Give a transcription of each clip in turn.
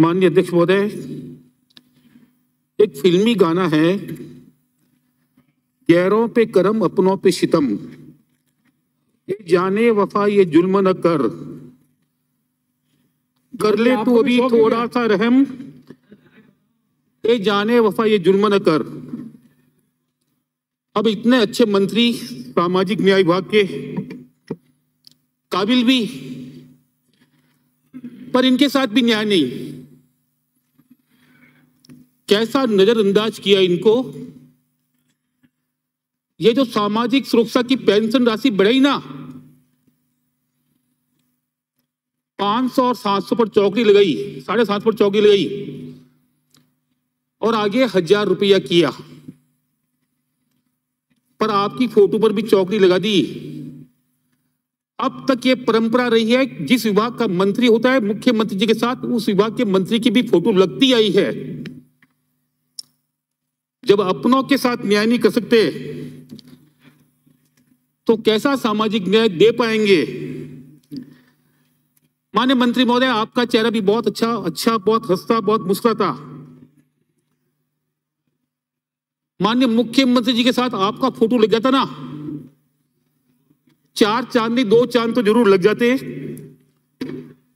माननीय अध्यक्ष महोदय, एक फिल्मी गाना है, गैरों पे करम अपनों पे सितम, ये जाने वफा ये जुल्म न कर ले तू अभी थोड़ा सा रहम, ये जाने वफा ये जुल्म न कर। अब इतने अच्छे मंत्री, सामाजिक न्याय विभाग के काबिल भी, पर इनके साथ भी न्याय नहीं। कैसा नजरअंदाज किया इनको। ये जो सामाजिक सुरक्षा की पेंशन राशि बढ़ाई ना, 500 और 700 पर चौकड़ी लगाई, 750 पर चौकड़ी लगाई और आगे 1000 रुपया किया, पर आपकी फोटो पर भी चौकड़ी लगा दी। अब तक ये परंपरा रही है, जिस विभाग का मंत्री होता है मुख्यमंत्री जी के साथ उस विभाग के मंत्री की भी फोटो लगती आई है। जब अपनों के साथ न्याय नहीं कर सकते तो कैसा सामाजिक न्याय दे पाएंगे। माननीय मंत्री महोदय, आपका चेहरा भी बहुत अच्छा, बहुत हंसता, बहुत मुस्कुराता। माननीय मुख्यमंत्री जी के साथ आपका फोटो लग जाता ना, 4 चांद नहीं 2 चांद तो जरूर लग जाते,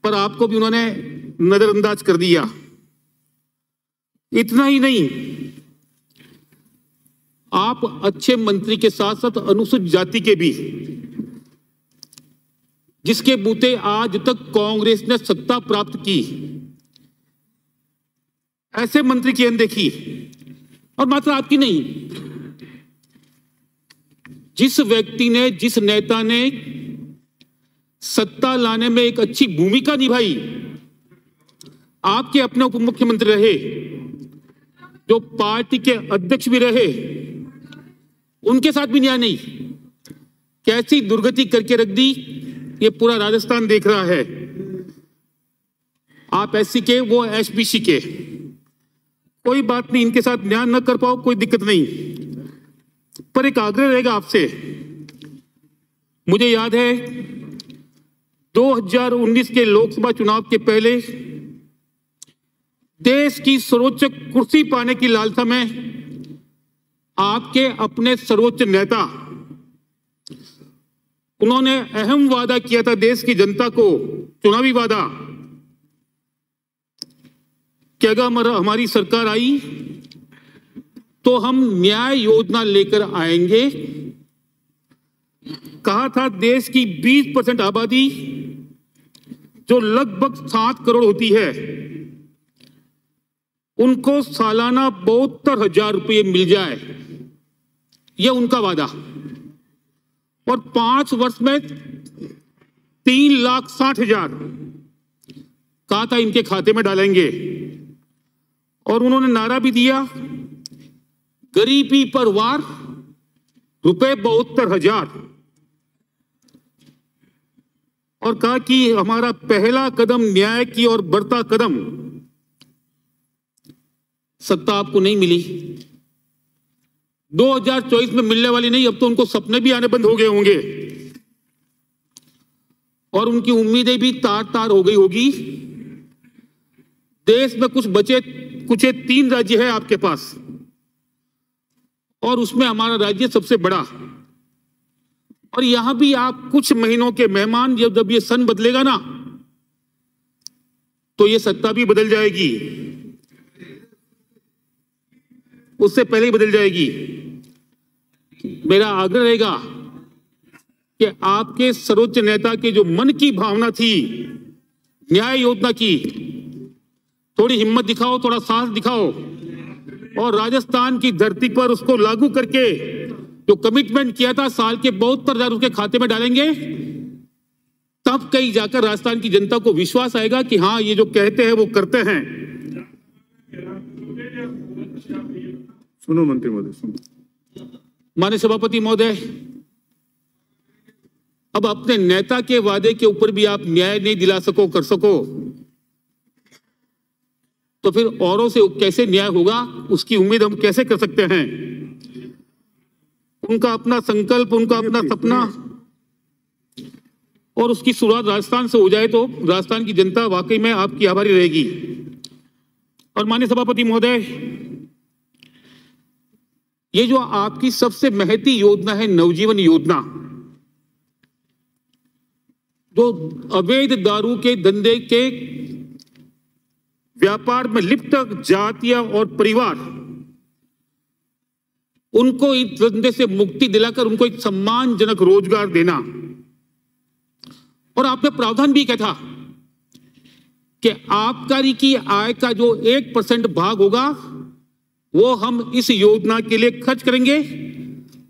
पर आपको भी उन्होंने नजरअंदाज कर दिया। इतना ही नहीं, आप अच्छे मंत्री के साथ साथ अनुसूचित जाति के भी, जिसके बूते आज तक कांग्रेस ने सत्ता प्राप्त की, ऐसे मंत्री की अनदेखी। और मात्र आपकी नहीं, जिस व्यक्ति ने, जिस नेता ने सत्ता लाने में एक अच्छी भूमिका निभाई, आपके अपने उप मुख्यमंत्री रहे, जो पार्टी के अध्यक्ष भी रहे, उनके साथ भी न्याय नहीं। कैसी दुर्गति करके रख दी, ये पूरा राजस्थान देख रहा है। आप एससी के, वो एसबीसी के, कोई बात नहीं, इनके साथ न्याय न कर पाओ कोई दिक्कत नहीं, पर एक आग्रह रहेगा आपसे। मुझे याद है 2019 के लोकसभा चुनाव के पहले देश की सर्वोच्च कुर्सी पाने की लालसा में आपके अपने सर्वोच्च नेता, उन्होंने अहम वादा किया था देश की जनता को, चुनावी वादा, कि अगर हमारी सरकार आई तो हम न्याय योजना लेकर आएंगे। कहा था देश की 20% आबादी, जो लगभग 7 करोड़ होती है, उनको सालाना 72,000 रुपये मिल जाए, यह उनका वादा। और 5 वर्ष में 3,60,000 कहा था इनके खाते में डालेंगे। और उन्होंने नारा भी दिया, गरीबी पर वार, रुपए 72,000, और कहा कि हमारा पहला कदम न्याय की ओर बढ़ता कदम। सत्ता आपको नहीं मिली, 2024 में मिलने वाली नहीं, अब तो उनको सपने भी आने बंद हो गए होंगे और उनकी उम्मीदें भी तार तार हो गई होगी। देश में कुछ 3 राज्य है आपके पास, और उसमें हमारा राज्य सबसे बड़ा। और यहां भी आप कुछ महीनों के मेहमान, जब ये सन बदलेगा ना, तो ये सत्ता भी बदल जाएगी, उससे पहले ही बदल जाएगी। मेरा आग्रह रहेगा कि आपके सर्वोच्च नेता के जो मन की भावना थी न्याय योजना की, थोड़ी हिम्मत दिखाओ, थोड़ा साहस दिखाओ, और राजस्थान की धरती पर उसको लागू करके जो कमिटमेंट किया था साल के 72,000 उसके खाते में डालेंगे, तब कहीं जाकर राजस्थान की जनता को विश्वास आएगा कि हाँ, ये जो कहते हैं वो करते हैं। सुनो मंत्री महोदय, सुनो। माननीय सभापति महोदय, अब अपने नेता के वादे के ऊपर भी आप न्याय नहीं दिला कर सको, तो फिर औरों से कैसे न्याय होगा, उसकी उम्मीद हम कैसे कर सकते हैं। उनका अपना संकल्प, उनका अपना सपना, और उसकी शुरुआत राजस्थान से हो जाए तो राजस्थान की जनता वाकई में आपकी आभारी रहेगी। और माननीय सभापति महोदय, ये जो आपकी सबसे महती योजना है नवजीवन योजना, जो अवैध दारू के धंधे के व्यापार में लिप्त जातियां और परिवार, उनको इस धंधे से मुक्ति दिलाकर उनको एक सम्मानजनक रोजगार देना। और आपने प्रावधान भी किया था कि आबकारी की आय का जो 1% भाग होगा वो हम इस योजना के लिए खर्च करेंगे।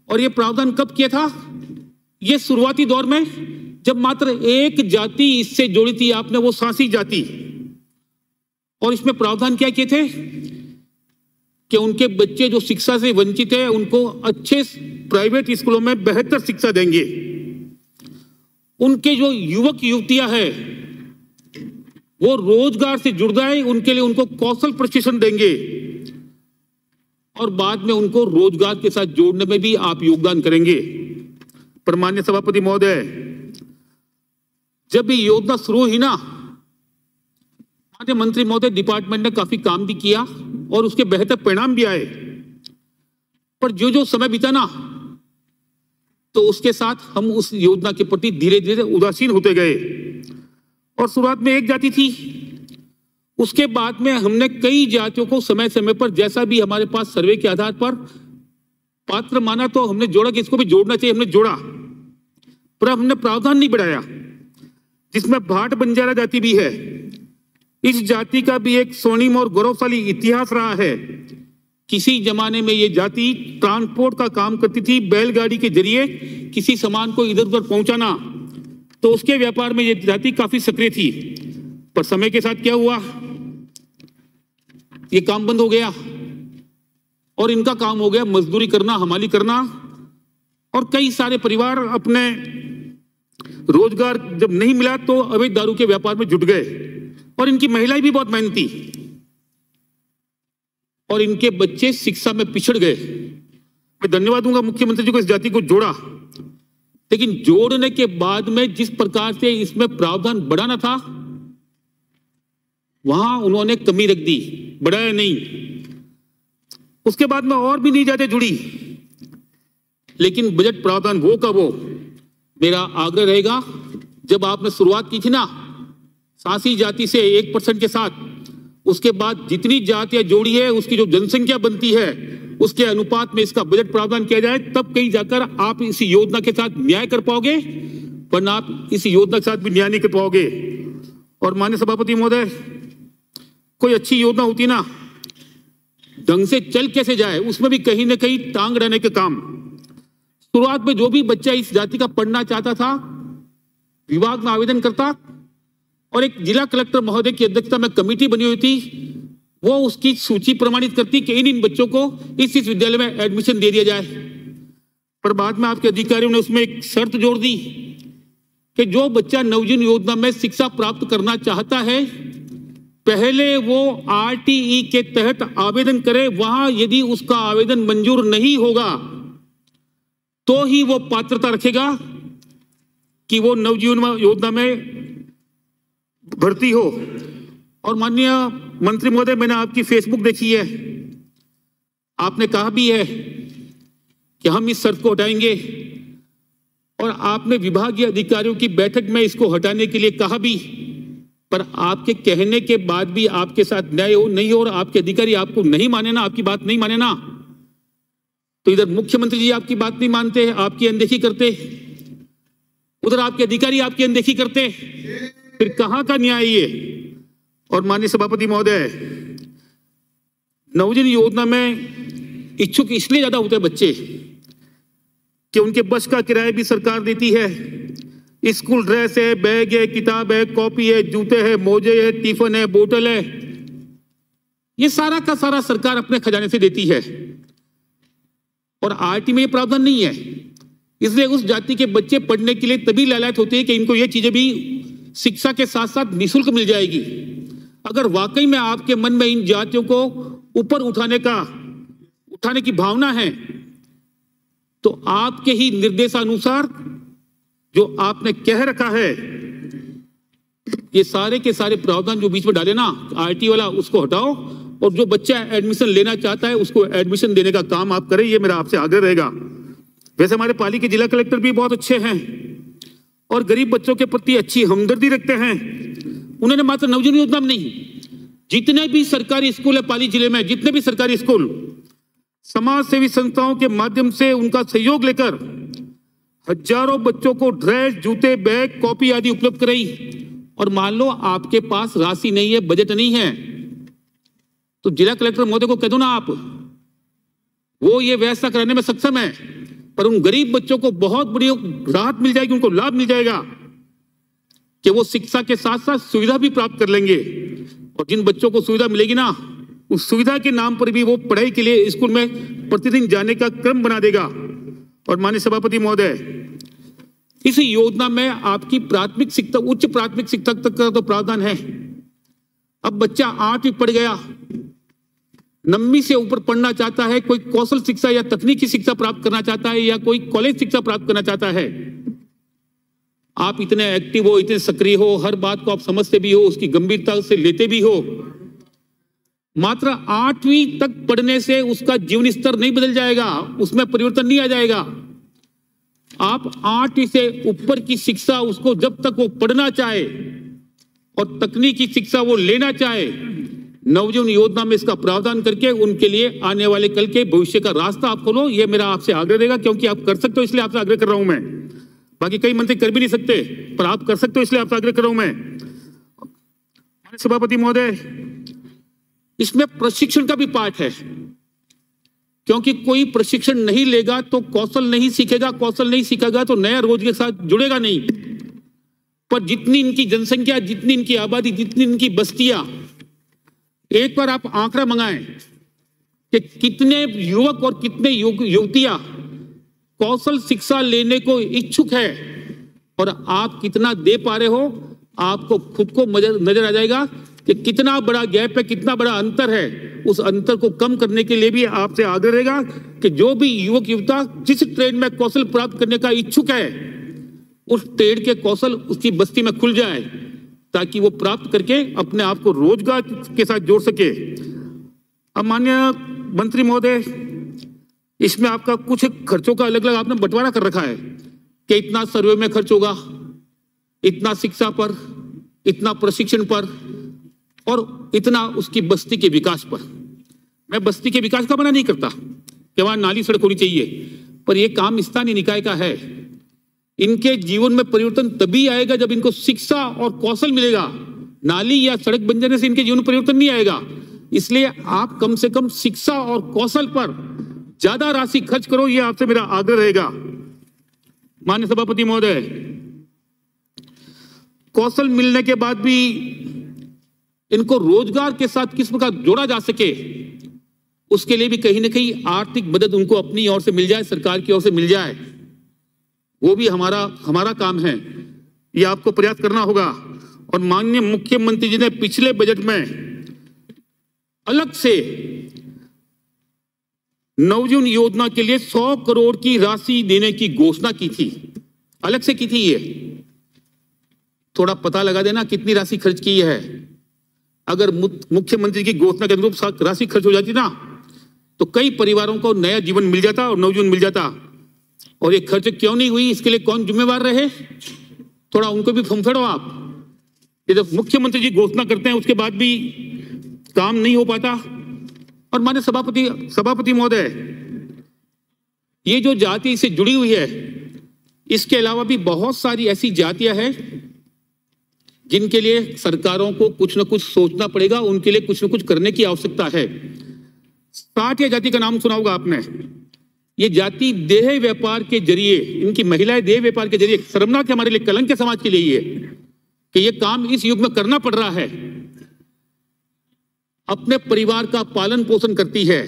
और ये प्रावधान कब किया था? ये शुरुआती दौर में, जब मात्र एक जाति इससे जुड़ी थी आपने, वो सांसी जाति। और इसमें प्रावधान क्या किए थे कि उनके बच्चे जो शिक्षा से वंचित है उनको अच्छे प्राइवेट स्कूलों में बेहतर शिक्षा देंगे। उनके जो युवक युवतियां हैं वो रोजगार से जुड़ जाए, उनके लिए उनको कौशल प्रशिक्षण देंगे और बाद में उनको रोजगार के साथ जोड़ने में भी आप योगदान करेंगे। पर माननीय सभापति महोदय, जब ये योजना शुरू हुई ना, माननीय मंत्री महोदय, डिपार्टमेंट ने काफी काम भी किया और उसके बेहतर परिणाम भी आए। पर जो जो समय बीता ना, तो उसके साथ हम उस योजना के प्रति धीरे धीरे उदासीन होते गए। और शुरुआत में एक जाति थी, उसके बाद में हमने कई जातियों को समय समय पर, जैसा भी हमारे पास सर्वे के आधार पर पात्र माना, तो हमने जोड़ा कि इसको भी जोड़ना चाहिए, हमने जोड़ा। पर हमने प्रावधान नहीं बढ़ाया, जिसमें भाट बंजारा जाति भी है। इस जाति का भी एक स्वर्णिम और गौरवशाली इतिहास रहा है। किसी जमाने में ये जाति ट्रांसपोर्ट का काम करती थी, बैलगाड़ी के जरिए किसी सामान को इधर उधर पहुंचाना, तो उसके व्यापार में ये जाति काफी सक्रिय थी। पर समय के साथ क्या हुआ, ये काम बंद हो गया और इनका काम हो गया मजदूरी करना, हमाली करना। और कई सारे परिवार अपने रोजगार जब नहीं मिला तो अवैध दारू के व्यापार में जुट गए। और इनकी महिलाएं भी बहुत मेहनती, और इनके बच्चे शिक्षा में पिछड़ गए। मैं धन्यवाद दूंगा मुख्यमंत्री जी को, इस जाति को जोड़ा। लेकिन जोड़ने के बाद में जिस प्रकार से इसमें प्रावधान बढ़ाना था, वहां उन्होंने कमी रख दी, बढ़ाया नहीं। उसके बाद में और भी नहीं जाते जुड़ी, लेकिन बजट प्रावधान वो का वो। मेरा आग्रह रहेगा, जब आपने शुरुआत की थी ना सांसी जाति से 1% के साथ, उसके बाद जितनी जातियां जोड़ी है उसकी जो जनसंख्या बनती है उसके अनुपात में इसका बजट प्रावधान किया जाए, तब कहीं जाकर आप इस योजना के साथ न्याय कर पाओगे, वरना आप इस योजना के साथ भी न्याय नहीं कर पाओगे। और माननीय सभापति महोदय, कोई अच्छी योजना होती ना, ढंग से चल कैसे जाए, उसमें भी कहीं ना कहीं टांग रहने के काम। शुरुआत में जो भी बच्चा इस जाति का पढ़ना चाहता था, विभाग में आवेदन करता, और एक जिला कलेक्टर महोदय की अध्यक्षता में कमेटी बनी हुई थी, वो उसकी सूची प्रमाणित करती कि इन बच्चों को इस विद्यालय में एडमिशन दे दिया जाए। पर बाद में आपके अधिकारियों ने उसमें एक शर्त जोड़ दी कि जो बच्चा नवजीवन योजना में शिक्षा प्राप्त करना चाहता है, पहले वो आरटीई के तहत आवेदन करे। वहां यदि उसका आवेदन मंजूर नहीं होगा तो ही वो पात्रता रखेगा कि वो नवजीवन योजना में भर्ती हो। और माननीय मंत्री महोदय, मैंने आपकी फेसबुक देखी है, आपने कहा भी है कि हम इस शर्त को हटाएंगे, और आपने विभागीय अधिकारियों की बैठक में इसको हटाने के लिए कहा भी। पर आपके कहने के बाद भी आपके साथ न्याय हो नहीं हो, और आपके अधिकारी आपको नहीं माने ना, आपकी बात नहीं माने ना, तो इधर मुख्यमंत्री जी आपकी बात नहीं मानते, आपकी अनदेखी करते, उधर आपके अधिकारी आपकी अनदेखी करते, फिर कहां का न्याय ये। और माननीय सभापति महोदय, नवजीवन योजना में इच्छुक इसलिए ज्यादा होते हैं बच्चे कि उनके बस का किराया भी सरकार देती है, स्कूल ड्रेस है, बैग है, किताब है, कॉपी है, जूते हैं, मोजे है, टिफिन है, बोतल है, ये सारा का सारा सरकार अपने खजाने से देती है। और आरटी में ये प्रावधान नहीं है, इसलिए उस जाति के बच्चे पढ़ने के लिए तभी लालायत होते हैं कि इनको ये चीजें भी शिक्षा के साथ साथ निःशुल्क मिल जाएगी। अगर वाकई में आपके मन में इन जातियों को ऊपर उठाने की भावना है, तो आपके ही निर्देशानुसार जो आपने कह रखा है, ये सारे के सारे प्रावधान जो बीच में डाले ना आरटी वाला, उसको हटाओ और जो बच्चा एडमिशन लेना चाहता है उसको एडमिशन देने का काम आप करें, ये मेरा आपसे आग्रह रहेगा। वैसे हमारे पाली के जिला कलेक्टर भी बहुत अच्छे हैं और गरीब बच्चों के प्रति अच्छी हमदर्दी रखते हैं। उन्होंने मात्र नवजीवन योजना में नहीं, जितने भी सरकारी स्कूल है पाली जिले में, जितने भी सरकारी स्कूल, समाज सेवी संस्थाओं के माध्यम से उनका सहयोग लेकर हजारों बच्चों को ड्रेस, जूते, बैग, कॉपी आदि उपलब्ध कराई। और मान लो आपके पास राशि नहीं है, बजट नहीं है, तो जिला कलेक्टर महोदय को कह दो ना आप, वो ये व्यवस्था कराने में सक्षम है। पर उन गरीब बच्चों को बहुत बड़ी राहत मिल जाएगी, उनको लाभ मिल जाएगा कि वो शिक्षा के साथ साथ सुविधा भी प्राप्त कर लेंगे। और जिन बच्चों को सुविधा मिलेगी ना, उस सुविधा के नाम पर भी वो पढ़ाई के लिए स्कूल में प्रतिदिन जाने का क्रम बना देगा। और माननीय सभापति महोदय, इस योजना में आपकी प्राथमिक शिक्षा, उच्च प्राथमिक शिक्षा तक का तो प्रावधान है। अब बच्चा 8वीं पढ़ गया, 9वीं से ऊपर पढ़ना चाहता है, कोई कौशल शिक्षा या तकनीकी शिक्षा प्राप्त करना चाहता है या कोई कॉलेज शिक्षा प्राप्त करना चाहता है, आप इतने एक्टिव हो, इतने सक्रिय हो, हर बात को आप समझते भी हो, उसकी गंभीरता से लेते भी हो। मात्र 8वीं तक पढ़ने से उसका जीवन स्तर नहीं बदल जाएगा, उसमें परिवर्तन नहीं आ जाएगा। आप 8वीं से ऊपर की शिक्षा उसको जब तक वो पढ़ना चाहे और तकनीकी शिक्षा वो लेना चाहे, नवजीवन योजना में इसका प्रावधान करके उनके लिए आने वाले कल के भविष्य का रास्ता आप खोलो। ये मेरा आपसे आग्रह रहेगा, क्योंकि आप कर सकते हो इसलिए आपसे आग्रह कर रहा हूं मैं। बाकी कई मंत्री कर भी नहीं सकते, पर आप कर सकते हो इसलिए आपसे आग्रह कर रहा हूं मैं। सभापति महोदय, इसमें प्रशिक्षण का भी पार्ट है, क्योंकि कोई प्रशिक्षण नहीं लेगा तो कौशल नहीं सीखेगा, कौशल नहीं सीखेगा तो नया रोजगार के साथ जुड़ेगा नहीं। पर जितनी इनकी जनसंख्या, जितनी इनकी आबादी, जितनी इनकी बस्तियां, एक बार आप आंकड़ा मंगाएं कि कितने युवक और कितने युवतियां कौशल शिक्षा लेने को इच्छुक है और आप कितना दे पा रहे हो, आपको खुद को नजर आ जाएगा कि कितना बड़ा गैप है, कितना बड़ा अंतर है। उस अंतर को कम करने के लिए भी आपसे आग्रह रहेगा कि जो भी युवक युवता जिस ट्रेड में कौशल प्राप्त करने का इच्छुक है, उस ट्रेड के कौशल उसकी बस्ती में खुल जाए, ताकि वो प्राप्त करके अपने आप को रोजगार के साथ जोड़ सके। अब माननीय मंत्री महोदय, इसमें आपका कुछ खर्चों का अलग अलग आपने बंटवारा कर रखा है कि इतना सर्वे में खर्च होगा, इतना शिक्षा पर, इतना प्रशिक्षण पर और इतना उसकी बस्ती के विकास पर। मैं बस्ती के विकास का मना नहीं करता कि वहां नाली सड़क होनी चाहिए, पर यह काम स्थानीय निकाय का है। इनके जीवन में परिवर्तन तभी आएगा जब इनको शिक्षा और कौशल मिलेगा। नाली या सड़क बन जाने से इनके जीवन में परिवर्तन नहीं आएगा। इसलिए आप कम से कम शिक्षा और कौशल पर ज्यादा राशि खर्च करो, यह आपसे मेरा आग्रह रहेगा। माननीय सभापति महोदय, कौशल मिलने के बाद भी इनको रोजगार के साथ किस प्रकार जोड़ा जा सके, उसके लिए भी कहीं ना कहीं आर्थिक मदद उनको अपनी ओर से मिल जाए, सरकार की ओर से मिल जाए, वो भी हमारा काम है। ये आपको प्रयास करना होगा। और माननीय मुख्यमंत्री जी ने पिछले बजट में अलग से नवजीवन योजना के लिए 100 करोड़ की राशि देने की घोषणा की थी, अलग से की थी। ये थोड़ा पता लगा देना कितनी राशि खर्च की है। अगर मुख्यमंत्री की घोषणा के अनुरूप राशि खर्च हो जाती ना, तो कई परिवारों को नया जीवन मिल जाता और नवजीवन मिल जाता। और ये खर्च क्यों नहीं हुई, इसके लिए कौन जिम्मेवार रहे, थोड़ा उनको भी फंफड़ो आप। ये जब मुख्यमंत्री जी घोषणा करते हैं उसके बाद भी काम नहीं हो पाता। और माननीय सभापति महोदय, ये जो जाति से जुड़ी हुई है, इसके अलावा भी बहुत सारी ऐसी जातियां हैं जिनके लिए सरकारों को कुछ न कुछ सोचना पड़ेगा, उनके लिए कुछ न कुछ करने की आवश्यकता है। 60 जाति का नाम सुना होगा आपने। ये जाति देह व्यापार के जरिए, इनकी महिलाएं देह व्यापार के जरिए, शर्मनाक हमारे लिए, कलंक के समाज के लिए ये कि ये काम इस युग में करना पड़ रहा है। अपने परिवार का पालन पोषण करती है,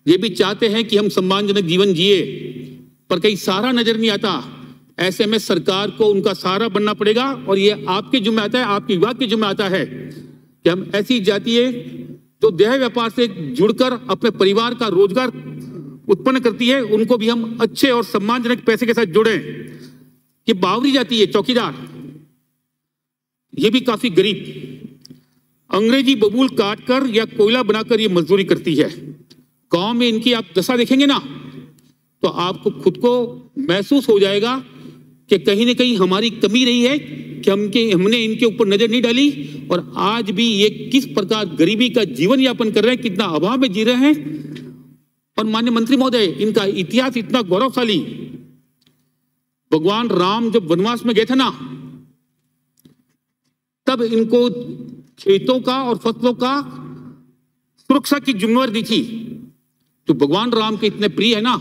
ये भी चाहते हैं कि हम सम्मानजनक जीवन जिए, पर कहीं सहारा नजर नहीं आता। ऐसे में सरकार को उनका सहारा बनना पड़ेगा। और ये आपके जिम्मे आता है, आपके विभाग के जिम्मे आता है कि हम ऐसी जाति है जो देह व्यापार से जुड़कर अपने परिवार का रोजगार उत्पन्न करती है, उनको भी हम अच्छे और सम्मानजनक पैसे के साथ जोड़ें। ये बावरी जाति है, चौकीदार, ये भी काफी गरीब, अंग्रेजी बबूल काटकर या कोयला बनाकर ये मजदूरी करती है। गांव में इनकी आप दशा देखेंगे ना तो आपको खुद को महसूस हो जाएगा कि कहीं ना कहीं हमारी कमी रही है कि हमने इनके ऊपर नजर नहीं डाली, और आज भी ये किस प्रकार गरीबी का जीवन यापन कर रहे हैं, कितना अभाव में जी रहे हैं। और माननीय मंत्री महोदय, इनका इतिहास इतना गौरवशाली। भगवान राम जब वनवास में गए थे ना, तब इनको खेतों का और फसलों का सुरक्षा की जिम्मेवारी दी थी। तो भगवान राम के इतने प्रिय है ना,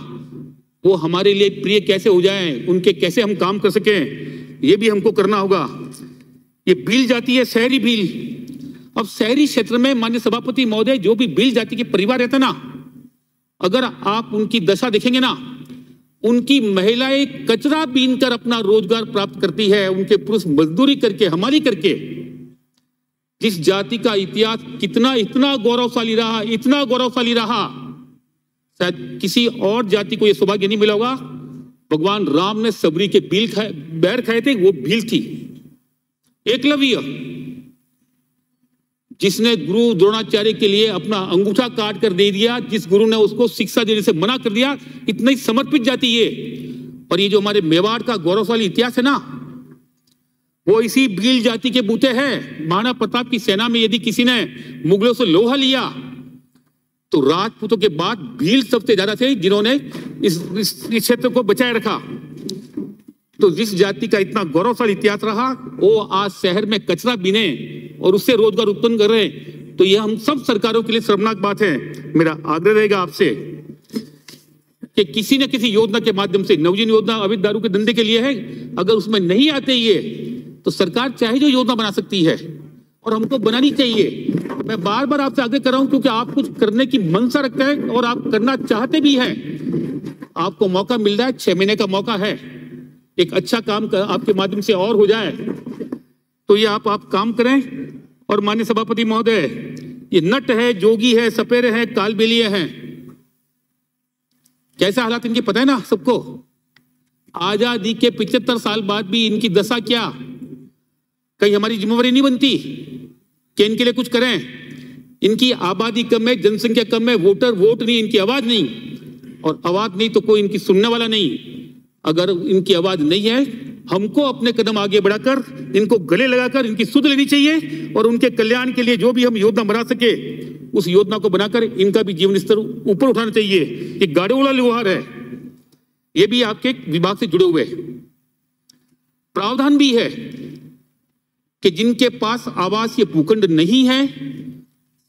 वो हमारे लिए प्रिय कैसे हो जाएं, उनके कैसे हम काम कर सकें, ये भी हमको करना होगा। ये भील जाति है, शहरी भील। अब शहरी क्षेत्र में माननीय सभापति महोदय, जो भी भील जाति के परिवार रहते ना, अगर आप उनकी दशा देखेंगे ना, उनकी महिलाएं कचरा बीनकर अपना रोजगार प्राप्त करती है, उनके पुरुष मजदूरी करके, हमारी करके। जिस जाति का इतिहास इतना गौरवशाली रहा, इतना गौरवशाली रहा, शायद किसी और जाति को यह सौभाग्य नहीं मिला होगा। भगवान राम ने सबरी के बैर खाए थे, वो भील थी। एकलव्य, जिसने गुरु द्रोणाचार्य के लिए अपना अंगूठा काट कर दे दिया, जिस गुरु ने उसको शिक्षा देने से मना कर दिया, इतना ही समर्पित जाति ये। और ये जो हमारे मेवाड़ का गौरवशाली इतिहास है ना, वो इसी भील जाति के बूते हैं। महाराणा प्रताप की सेना में यदि किसी ने मुगलों से लोहा लिया तो राजपूतों के बाद भील सबसे ज्यादा थे जिन्होंने इस क्षेत्र को बचाए रखा। तो जिस जाति का इतना गौरवशाली इतिहास रहा, वो आज शहर में कचरा बीने और उससे रोजगार उत्पन्न कर रहे हैं, तो यह हम सब सरकारों के लिए शर्मनाक बात है। मेरा आग्रह रहेगा आपसे कि किसी न किसी योजना के माध्यम से, नवजीवन योजना अवैध दारू के धंधे के लिए है, अगर उसमें नहीं आते ये तो सरकार चाहे जो योजना बना सकती है और हमको बनानी चाहिए। मैं बार बार आपसे आग्रह कर रहा हूं, क्योंकि आप कुछ करने की मनसा रखते हैं और आप करना चाहते भी हैं। आपको मौका मिल रहा है, 6 महीने का मौका है, एक अच्छा काम आपके माध्यम से और हो जाए तो ये आप काम करें। और माननीय सभापति महोदय, ये नट है, जोगी है, सपेरे है, कालबेलिया है, कैसे हालात इनके पता है ना सबको। आजादी के 75 साल बाद भी इनकी दशा क्या, कहीं हमारी जिम्मेवारी नहीं बनती कि इनके लिए कुछ करें। इनकी आबादी कम है, जनसंख्या कम है, वोट नहीं, इनकी आवाज नहीं, और आवाज नहीं तो कोई इनकी सुनने वाला नहीं। अगर इनकी आवाज नहीं है, हमको अपने कदम आगे बढ़ाकर इनको गले लगाकर इनकी सुध लेनी चाहिए, और उनके कल्याण के लिए जो भी हम योजना बना सके उस योजना को बनाकर इनका भी जीवन स्तर ऊपर उठाना चाहिए। ये गाड़ोला व्यवहार है, ये भी आपके विभाग से जुड़े हुए प्रावधान भी है कि जिनके पास आवासीय भूखंड नहीं है,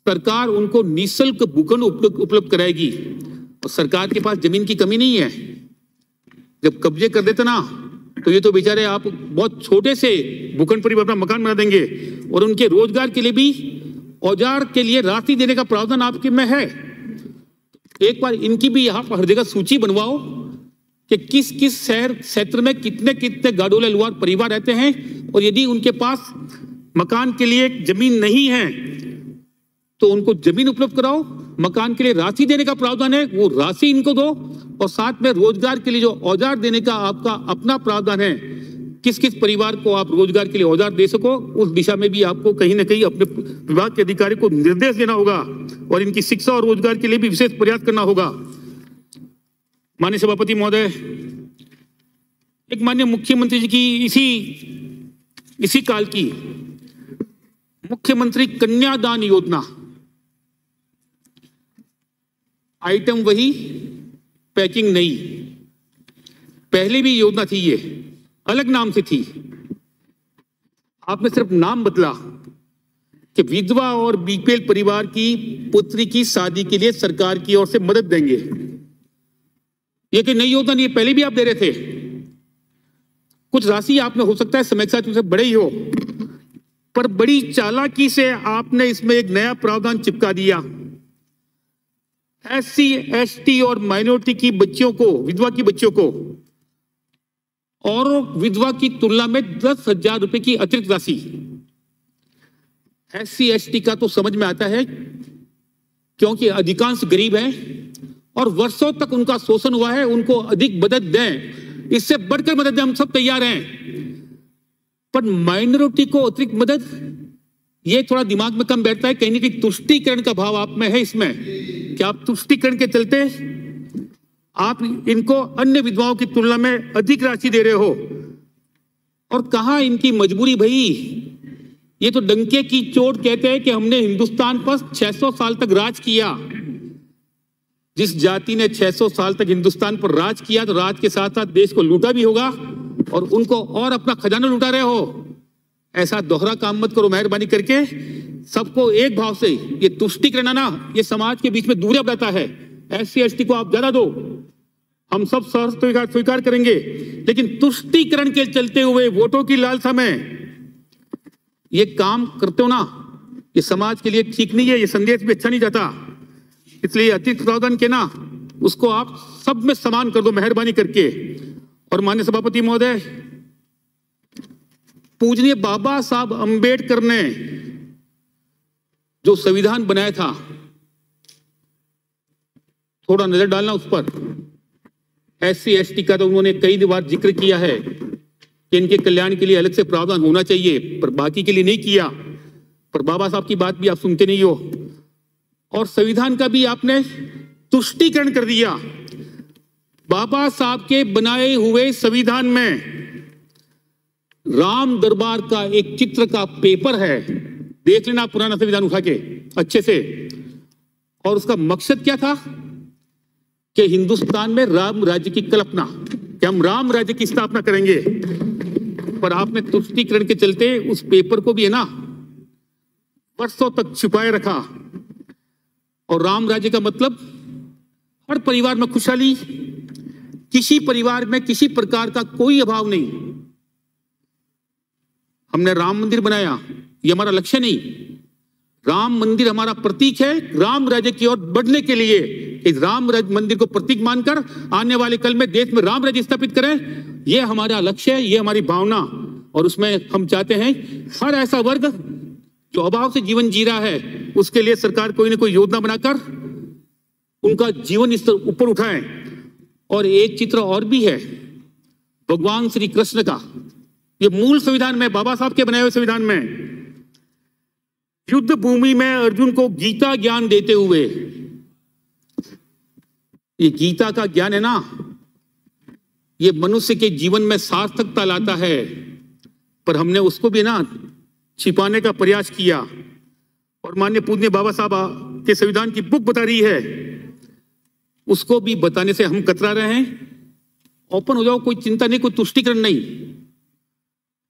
सरकार उनको निःशुल्क भूखंड उपलब्ध कराएगी। और सरकार के पास जमीन की कमी नहीं है। जब कब्जे कर देते ना, तो ये तो बेचारे आप बहुत छोटे से भूखंड पर अपना मकान बना देंगे, और उनके रोजगार के लिए भी औजार के लिए राशि देने का प्रावधान आपके में है। एक बार इनकी भी यहाँ हर जगह सूची बनवाओ कि किस किस शहर क्षेत्र में कितने कितने गाड़ोले लुहार परिवार रहते हैं, और यदि उनके पास मकान के लिए जमीन नहीं है तो उनको जमीन उपलब्ध कराओ। मकान के लिए राशि देने का प्रावधान है, वो राशि इनको दो, और साथ में रोजगार के लिए जो औजार देने का आपका अपना प्रावधान है, किस किस परिवार को आप रोजगार के लिए औजार दे सको, उस दिशा में भी आपको कहीं ना कहीं अपने विभाग के अधिकारी को निर्देश देना होगा, और इनकी शिक्षा और रोजगार के लिए भी विशेष प्रयास करना होगा। माननीय सभापति महोदय, एक माननीय मुख्यमंत्री जी की इसी काल की मुख्यमंत्री कन्यादान योजना, आइटम वही, पैकिंग नहीं। पहले भी योजना थी, ये अलग नाम से थी, आपने सिर्फ नाम बदला कि विधवा और बीपीएल परिवार की पुत्री की शादी के लिए सरकार की ओर से मदद देंगे। ये कि नई योजना नहीं, पहले भी आप दे रहे थे। कुछ राशि आपने हो सकता है समय के साथ बड़े ही हो, पर बड़ी चालाकी से आपने इसमें एक नया प्रावधान चिपका दिया। SC, ST और माइनॉरिटी की बच्चियों को, विधवा की बच्चियों को, और विधवा की तुलना में 10,000 रुपए की अतिरिक्त राशि। SC, ST का तो समझ में आता है क्योंकि अधिकांश गरीब हैं और वर्षों तक उनका शोषण हुआ है, उनको अधिक मदद दें, इससे बढ़कर मदद दें, हम सब तैयार हैं। पर माइनॉरिटी को अतिरिक्त मदद, ये थोड़ा दिमाग में कम बैठता है, कहीं ना कहीं तुष्टीकरण का भाव आप में है इसमें, कि आप तुष्टीकरण के चलते आप इनको अन्य विधवाओं की तुलना में अधिक राशि दे रहे हो। और कहां इनकी मजबूरी भाई, ये तो डंके की चोट कहते हैं कि हमने हिंदुस्तान पर 600 साल तक राज किया। जिस जाति ने 600 साल तक हिंदुस्तान पर राज किया तो राज के साथ साथ देश को लूटा भी होगा, और उनको और अपना खजाना लूटा रहे हो। ऐसा दोहरा काम मत करो मेहरबानी करके। सबको एक भाव से, ये तुष्टीकरण ना, ये समाज के बीच में दूरियां बढ़ाता है। SC ST को आप ज्यादा दो, हम सब स्वीकार करेंगे, लेकिन तुष्टीकरण के चलते हुए वोटों की लालसा में ये काम करते हो ना, ये समाज के लिए ठीक नहीं है, ये संदेश भी अच्छा नहीं जाता। इसलिए अतिथि प्रावधान के ना, उसको आप सब में समान कर दो मेहरबानी करके। और माननीय सभापति महोदय, पूजनीय बाबा साहब अंबेडकर ने जो संविधान बनाया था, थोड़ा नजर डालना उस पर। SC ST का तो उन्होंने कई बार जिक्र किया है कि इनके कल्याण के लिए अलग से प्रावधान होना चाहिए, पर बाकी के लिए नहीं किया। पर बाबा साहब की बात भी आप सुनते नहीं हो, और संविधान का भी आपने तुष्टीकरण कर दिया। बाबा साहब के बनाए हुए संविधान में राम दरबार का एक चित्र का पेपर है, देख लेना पुराना संविधान उठा के अच्छे से। और उसका मकसद क्या था कि हिंदुस्तान में राम राज्य की कल्पना, कि हम राम राज्य की स्थापना करेंगे। पर आपने तुष्टीकरण के चलते उस पेपर को भी है ना वर्षों तक छुपाए रखा। और राम राज्य का मतलब हर परिवार में खुशहाली, किसी परिवार में किसी प्रकार का कोई अभाव नहीं। हमने राम मंदिर बनाया, ये हमारा लक्ष्य नहीं। राम मंदिर हमारा प्रतीक है राम राज्य की ओर बढ़ने के लिए। इस राम मंदिर को प्रतीक मानकर आने वाले कल में देश में राम राज्य स्थापित करें, यह हमारा लक्ष्य है, यह हमारी भावना। और उसमें हम चाहते हैं हर ऐसा वर्ग जो अभाव से जीवन जी रहा है, उसके लिए सरकार कोई ना कोई योजना बनाकर उनका जीवन स्तर ऊपर उठाए। और एक चित्र और भी है भगवान श्री कृष्ण का, ये मूल संविधान में, बाबा साहब के बनाए हुए संविधान में, युद्ध भूमि में अर्जुन को गीता ज्ञान देते हुए। ये गीता का ज्ञान है ना, ये मनुष्य के जीवन में सार्थकता लाता है, पर हमने उसको भी ना छिपाने का प्रयास किया। और माननीय पूज्य बाबा साहब के संविधान की बुक बता रही है, उसको भी बताने से हम कतरा रहे हैं। ओपन हो जाओ, कोई चिंता नहीं, कोई तुष्टीकरण नहीं।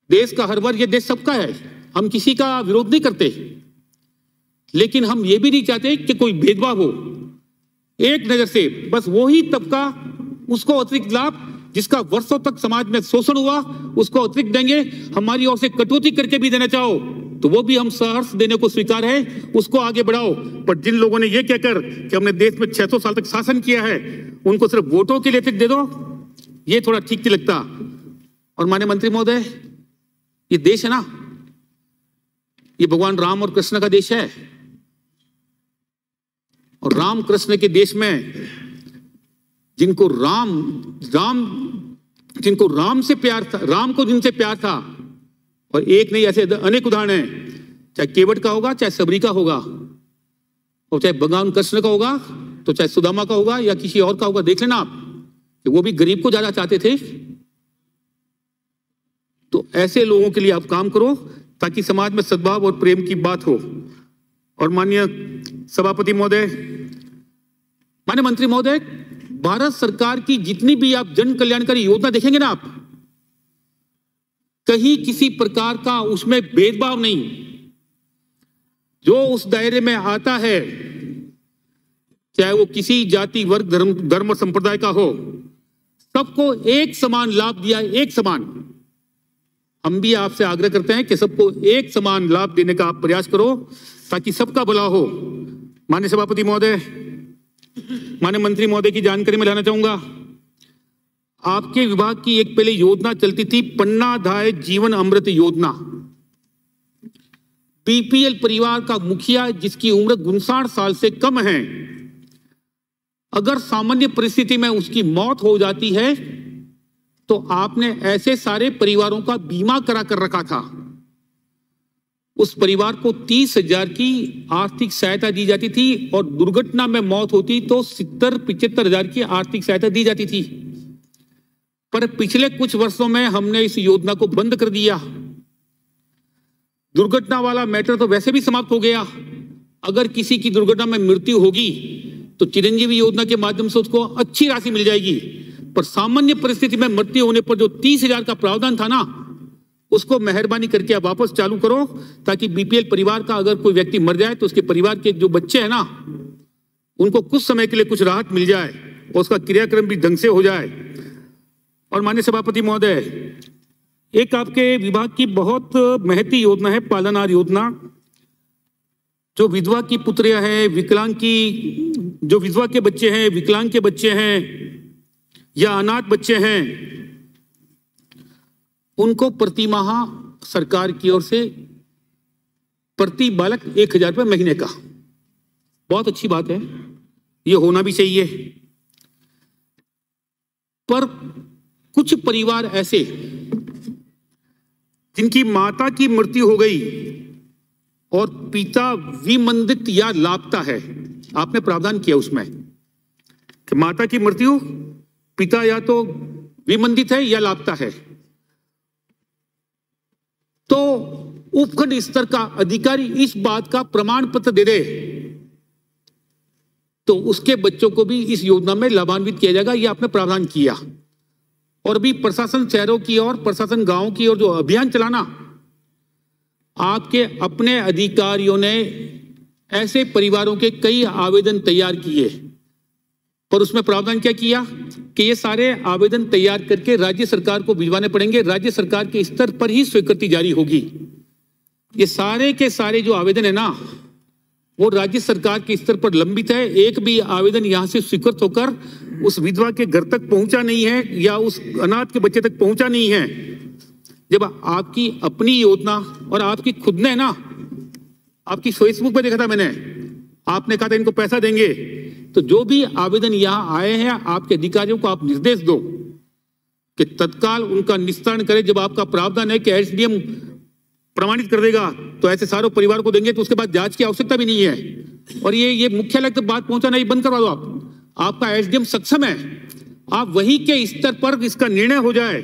देश का हर वर्ग, ये देश सबका है, हम किसी का विरोध नहीं करते, लेकिन हम ये भी नहीं चाहते कि कोई भेदभाव हो। एक नजर से बस वही तबका, उसको अतिरिक्त लाभ जिसका वर्षों तक समाज में शोषण हुआ, उसको अतिरिक्त देंगे। हमारी ओर से कटौती करके भी देना चाहो तो वो भी हम सहर्ष देने को स्वीकार है, उसको आगे बढ़ाओ। पर जिन लोगों ने ये कहकर कि हमने देश में 600 साल तक शासन किया है, उनको सिर्फ वोटों के लिए अतिरिक्त दे दो, ये थोड़ा ठीक नहीं लगता। और माननीय मंत्री महोदय, ये देश है ना, ये भगवान राम और कृष्ण का देश है। और राम कृष्ण के देश में जिनको राम से प्यार था, राम को जिनसे प्यार था, और एक नहीं ऐसे अनेक उदाहरण हैं, चाहे केवट का होगा, चाहे सबरी का होगा, और चाहे भगवान कृष्ण का होगा, तो चाहे सुदामा का होगा या किसी और का होगा। देख लेना आप कि वो भी गरीब को ज्यादा चाहते थे। तो ऐसे लोगों के लिए आप काम करो ताकि समाज में सद्भाव और प्रेम की बात हो। और माननीय सभापति महोदय, माननीय मंत्री महोदय, भारत सरकार की जितनी भी आप जन कल्याणकारी योजना देखेंगे ना आप, कहीं किसी प्रकार का उसमें भेदभाव नहीं। जो उस दायरे में आता है, चाहे वो किसी जाति, वर्ग, धर्म और संप्रदाय का हो, सबको एक समान लाभ दिया, एक समान। हम भी आपसे आग्रह करते हैं कि सबको एक समान लाभ देने का आप प्रयास करो ताकि सबका भला हो। माननीय सभापति महोदय, माननीय मंत्री महोदय की जानकारी में लाना चाहूंगा, आपके विभाग की एक पहले योजना चलती थी, पन्नाधाय जीवन अमृत योजना। बीपीएल परिवार का मुखिया जिसकी उम्र 59 साल से कम है, अगर सामान्य परिस्थिति में उसकी मौत हो जाती है तो आपने ऐसे सारे परिवारों का बीमा करा कर रखा था। उस परिवार को 30,000 की आर्थिक सहायता दी जाती थी और दुर्घटना में मौत होती तो 70-75,000 की आर्थिक सहायता दी जाती थी। पर पिछले कुछ वर्षों में हमने इस योजना को बंद कर दिया। दुर्घटना वाला मैटर तो वैसे भी समाप्त हो गया। अगर किसी की दुर्घटना में मृत्यु होगी तो चिरंजीवी योजना के माध्यम से उसको अच्छी राशि मिल जाएगी, पर सामान्य परिस्थिति में मृत्यु होने पर जो 30,000 का प्रावधान था ना, उसको मेहरबानी करके आप वापस चालू करो, ताकि बीपीएल परिवार का अगर कोई व्यक्ति मर जाए तो उसके परिवार के जो बच्चे हैं ना, उनको कुछ समय के लिए कुछ राहत मिल जाए और उसका क्रियाक्रम भी ढंग से हो जाए। और माननीय सभापति महोदय, एक आपके विभाग की बहुत महती योजना है पालनहार योजना। जो विधवा की पुत्रियां हैं, विकलांग की, जो विधवा के बच्चे हैं, विकलांग के बच्चे हैं या अनाथ बच्चे हैं, उनको प्रति माह सरकार की ओर से प्रति बालक 1,000 रुपये महीने का, बहुत अच्छी बात है, ये होना भी चाहिए। पर कुछ परिवार ऐसे जिनकी माता की मृत्यु हो गई और पिता विमंदित या लापता है, आपने प्रावधान किया उसमें कि माता की मृत्यु, पिता या तो विमंदित है या लापता है, तो उपखंड स्तर का अधिकारी इस बात का प्रमाण पत्र दे दे तो उसके बच्चों को भी इस योजना में लाभान्वित किया जाएगा। यह आपने प्रावधान किया। और भी प्रशासन शहरों की और प्रशासन गांवों की और जो अभियान चलाना, आपके अपने अधिकारियों ने ऐसे परिवारों के कई आवेदन तैयार किए, पर उसमें प्रावधान क्या किया कि ये सारे आवेदन तैयार करके राज्य सरकार को भिजवाने पड़ेंगे। राज्य सरकार के स्तर पर ही स्वीकृति जारी होगी। ये सारे के सारे जो आवेदन है ना, वो राज्य सरकार के स्तर पर लंबित है। एक भी आवेदन यहां से स्वीकृत होकर उस विधवा के घर तक पहुंचा नहीं है या उस अनाथ के बच्चे तक पहुंचा नहीं है। जब आपकी अपनी योजना और आपकी खुद ने ना, आपकी फेसबुक पे देखा था मैंने, आपने कहा था इनको पैसा देंगे, तो जो भी आवेदन यहां आए हैं, आपके अधिकारियों को आप निर्देश दो कि तत्काल उनका निस्तारण करें। जब आपका प्रावधान है कि एसडीएम प्रमाणित कर देगा तो ऐसे सारों परिवार को देंगे, तो उसके बाद जांच की आवश्यकता भी नहीं है। और ये मुख्यालय तक बात पहुंचाना ही बंद करवा दो। आपका एसडीएम सक्षम है, आप वही के स्तर पर इसका निर्णय हो जाए,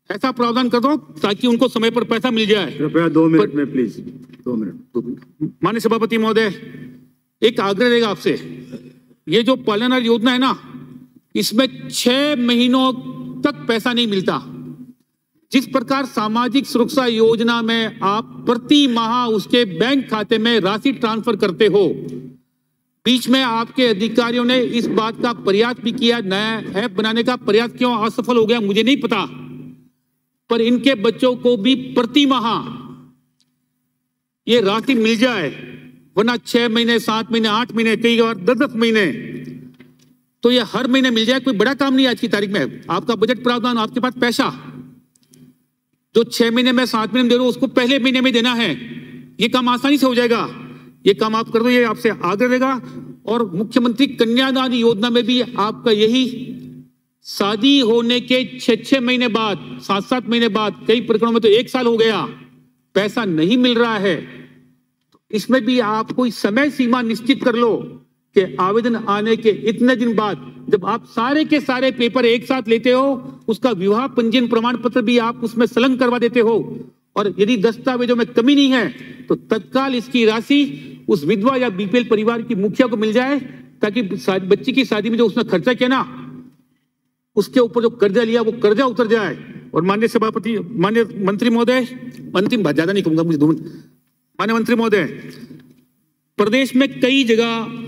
ऐसा प्रावधान कर दो ताकि उनको समय पर पैसा मिल जाए। कृपया 2 मिनट में प्लीज, 2 मिनट। माननीय सभापति महोदय, एक आग्रह रहेगा आपसे, ये जो पालनहार योजना है ना, इसमें 6 महीनों तक पैसा नहीं मिलता। जिस प्रकार सामाजिक सुरक्षा योजना में आप प्रति माह उसके बैंक खाते में राशि ट्रांसफर करते हो, बीच में आपके अधिकारियों ने इस बात का प्रयास भी किया, नया ऐप बनाने का प्रयास क्यों असफल हो गया मुझे नहीं पता, पर इनके बच्चों को भी प्रति माह ये राशि मिल जाए, वरना 6 महीने, 7 महीने, 8 महीने, कई बार 10-10 महीने, तो ये हर महीने मिल जाए। कोई बड़ा काम नहीं आज की तारीख में। आपका बजट प्रावधान, आपके पास पैसा, जो 6 महीने में 7 महीने में दे रहे हो, उसको पहले महीने में देना है। ये काम आसानी से हो जाएगा। ये काम आप कर दो, ये आपसे आग्रह रहेगा। और मुख्यमंत्री कन्यादान योजना में भी आपका यही, शादी होने के 6-6 महीने बाद, 7-7 महीने बाद, कई प्रकरणों में तो 1 साल हो गया, पैसा नहीं मिल रहा है। इसमें भी आप कोई समय सीमा निश्चित कर लो कि आवेदन आने के इतने दिन बाद, जब आप सारे के सारे पेपर एक साथ लेते हो, उसका विवाह पंजीयन प्रमाण पत्र भी आप उसमें संलग्न करवा देते हो, और यदि दस्तावेजों में कमी नहीं है तो तत्काल इसकी राशि उस विधवा या बीपीएल परिवार की मुखिया को मिल जाए, ताकि बच्ची की शादी में जो उसने खर्चा किया ना, उसके ऊपर जो कर्जा लिया वो कर्जा उतर जाए। और माननीय सभापति, माननीय मंत्री महोदय, अंतिम बात, ज्यादा नहीं कहूंगा, मुझे 2 मिनट। माननीय मंत्री महोदय, प्रदेश में कई जगह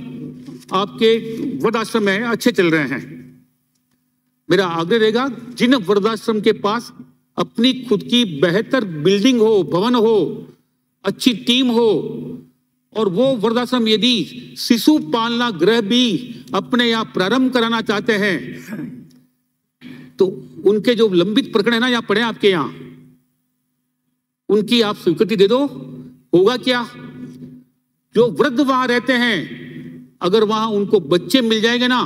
आपके वृद्धाश्रम है, अच्छे चल रहे हैं। मेरा आग्रह रहेगा, जिन वृद्धाश्रम के पास अपनी खुद की बेहतर बिल्डिंग हो, भवन हो, अच्छी टीम हो, और वो वृद्धाश्रम यदि शिशु पालना गृह भी अपने यहाँ प्रारंभ कराना चाहते हैं, तो उनके जो लंबित प्रकरण है ना, यहाँ पड़े आपके यहाँ, उनकी आप स्वीकृति दे दो। होगा क्या, जो वृद्ध वहां रहते हैं, अगर वहां उनको बच्चे मिल जाएंगे ना,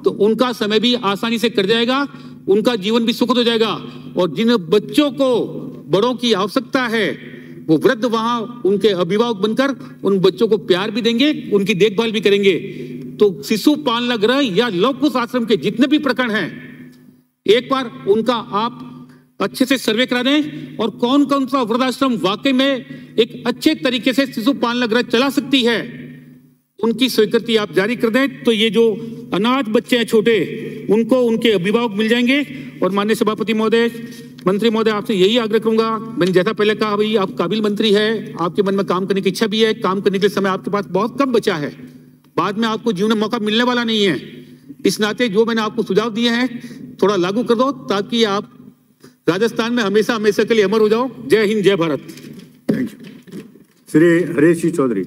तो उनका समय भी आसानी से कट जाएगा, उनका जीवन भी सुखद हो जाएगा। और जिन बच्चों को बड़ों की आवश्यकता है, वो वृद्ध वहां उनके अभिभावक बनकर उन बच्चों को प्यार भी देंगे, उनकी देखभाल भी करेंगे। तो शिशु पालना गृह या लव कुश आश्रम के जितने भी प्रकरण हैं, एक बार उनका आप अच्छे से सर्वे करा दें और कौन कौन सा वृद्धाश्रम वाकई में एक अच्छे तरीके से शिशु पालना गृह चला सकती है, उनकी स्वीकृति आप जारी कर दें। तो ये जो अनाथ बच्चे हैं छोटे, उनको उनके अभिभावक मिल जाएंगे। और माननीय सभापति महोदय, मंत्री महोदय, आपसे यही आग्रह करूंगा, मैंने जैसा पहले कहा, भाई आप काबिल मंत्री है, आपके मन में काम करने की इच्छा भी है, काम करने के लिए समय आपके पास बहुत कम बचा है, बाद में आपको जीवन में मौका मिलने वाला नहीं है। इस नाते जो मैंने आपको सुझाव दिए हैं थोड़ा लागू कर दो, ताकि आप राजस्थान में हमेशा हमेशा के लिए अमर हो जाओ। जय हिंद, जय भारत। Thank you. श्री हरीश चौधरी।